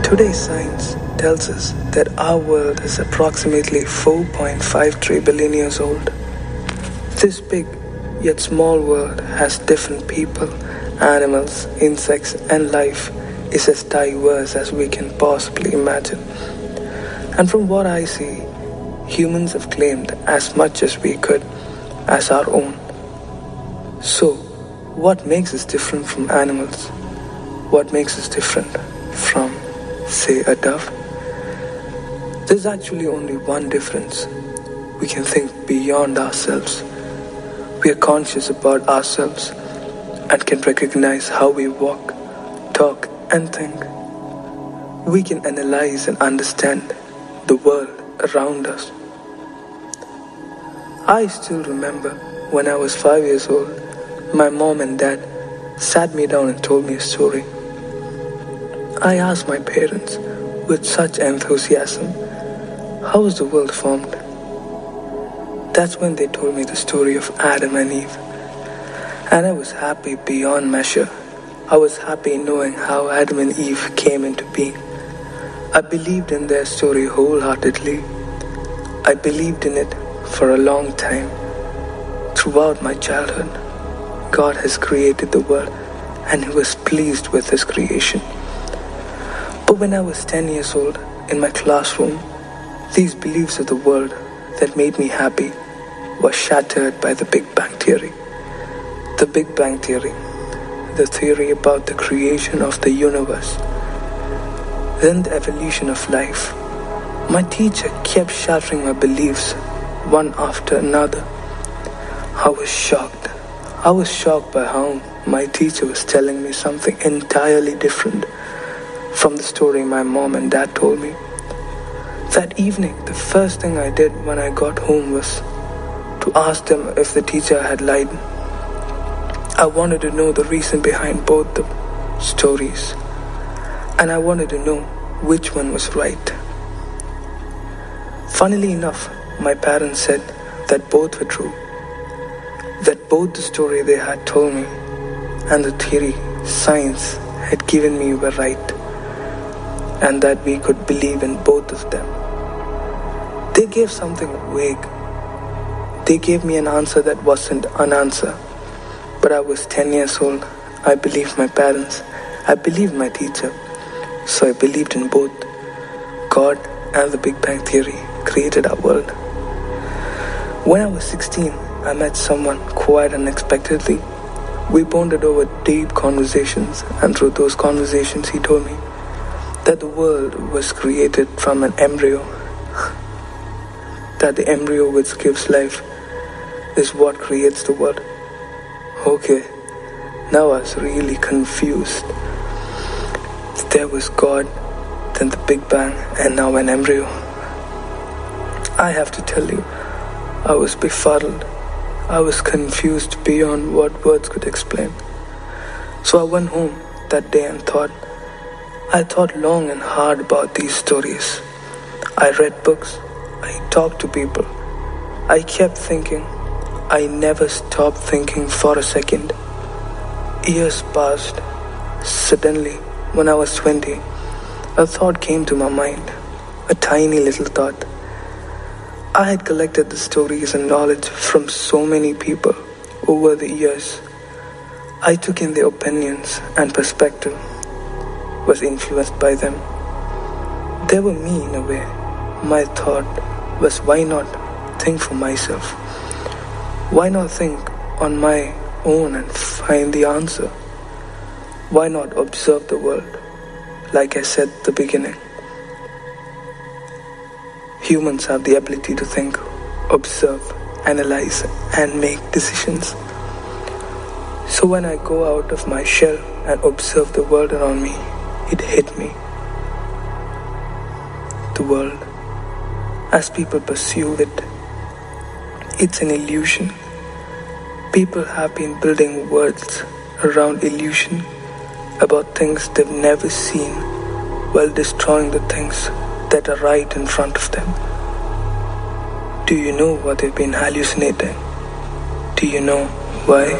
Today's science tells us that our world is approximately 4.53 billion years old. This big yet small world has different people, animals, insects, and life is as diverse as we can possibly imagine. And from what I see, humans have claimed as much as we could as our own. So, what makes us different from animals? What makes us different from, say, a dove? There's actually only one difference. We can think beyond ourselves. We are conscious about ourselves and can recognize how we walk, talk, and think. We can analyze and understand the world around us. I still remember when I was 5 years old, my mom and dad sat me down and told me a story. I asked my parents with such enthusiasm, how was the world formed? That's when they told me the story of Adam and Eve. And I was happy beyond measure. I was happy knowing how Adam and Eve came into being. I believed in their story wholeheartedly. I believed in it for a long time. Throughout my childhood, God has created the world and He was pleased with His creation. But when I was 10 years old, in my classroom, these beliefs of the world that made me happy were shattered by the Big Bang Theory. The Big Bang Theory, the theory about the creation of the universe, then the evolution of life. My teacher kept shattering my beliefs one after another. I was shocked. I was shocked by how my teacher was telling me something entirely different from the story my mom and dad told me. That evening, the first thing I did when I got home was to ask them if the teacher had lied. I wanted to know the reason behind both the stories, and I wanted to know which one was right. Funnily enough, my parents said that both were true, that both the story they had told me and the theory science had given me were right, and that we could believe in both of them. They gave something vague. They gave me an answer that wasn't an answer. But I was 10 years old. I believed my parents. I believed my teacher. So I believed in both. God and the Big Bang Theory created our world. When I was 16, I met someone quite unexpectedly. We bonded over deep conversations, and through those conversations he told me that the world was created from an embryo. That the embryo which gives life is what creates the world. Okay, now I was really confused. There was God, then the Big Bang, and now an embryo. I have to tell you, I was befuddled. I was confused beyond what words could explain. So I went home that day and thought. I thought long and hard about these stories. I read books. I talked to people. I kept thinking. I never stopped thinking for a second. Years passed. Suddenly, when I was 20, a thought came to my mind. A tiny little thought. I had collected the stories and knowledge from so many people over the years. I took in their opinions and perspective, was influenced by them. They were me in a way. My thought was, why not think for myself? Why not think on my own and find the answer? Why not observe the world? Like I said at the beginning, humans have the ability to think, observe, analyze, and make decisions. So when I go out of my shell and observe the world around me, it hit me. The world, as people pursue it, it's an illusion. People have been building worlds around illusion about things they've never seen while destroying the things that are right in front of them. Do you know what they've been hallucinating? Do you know why?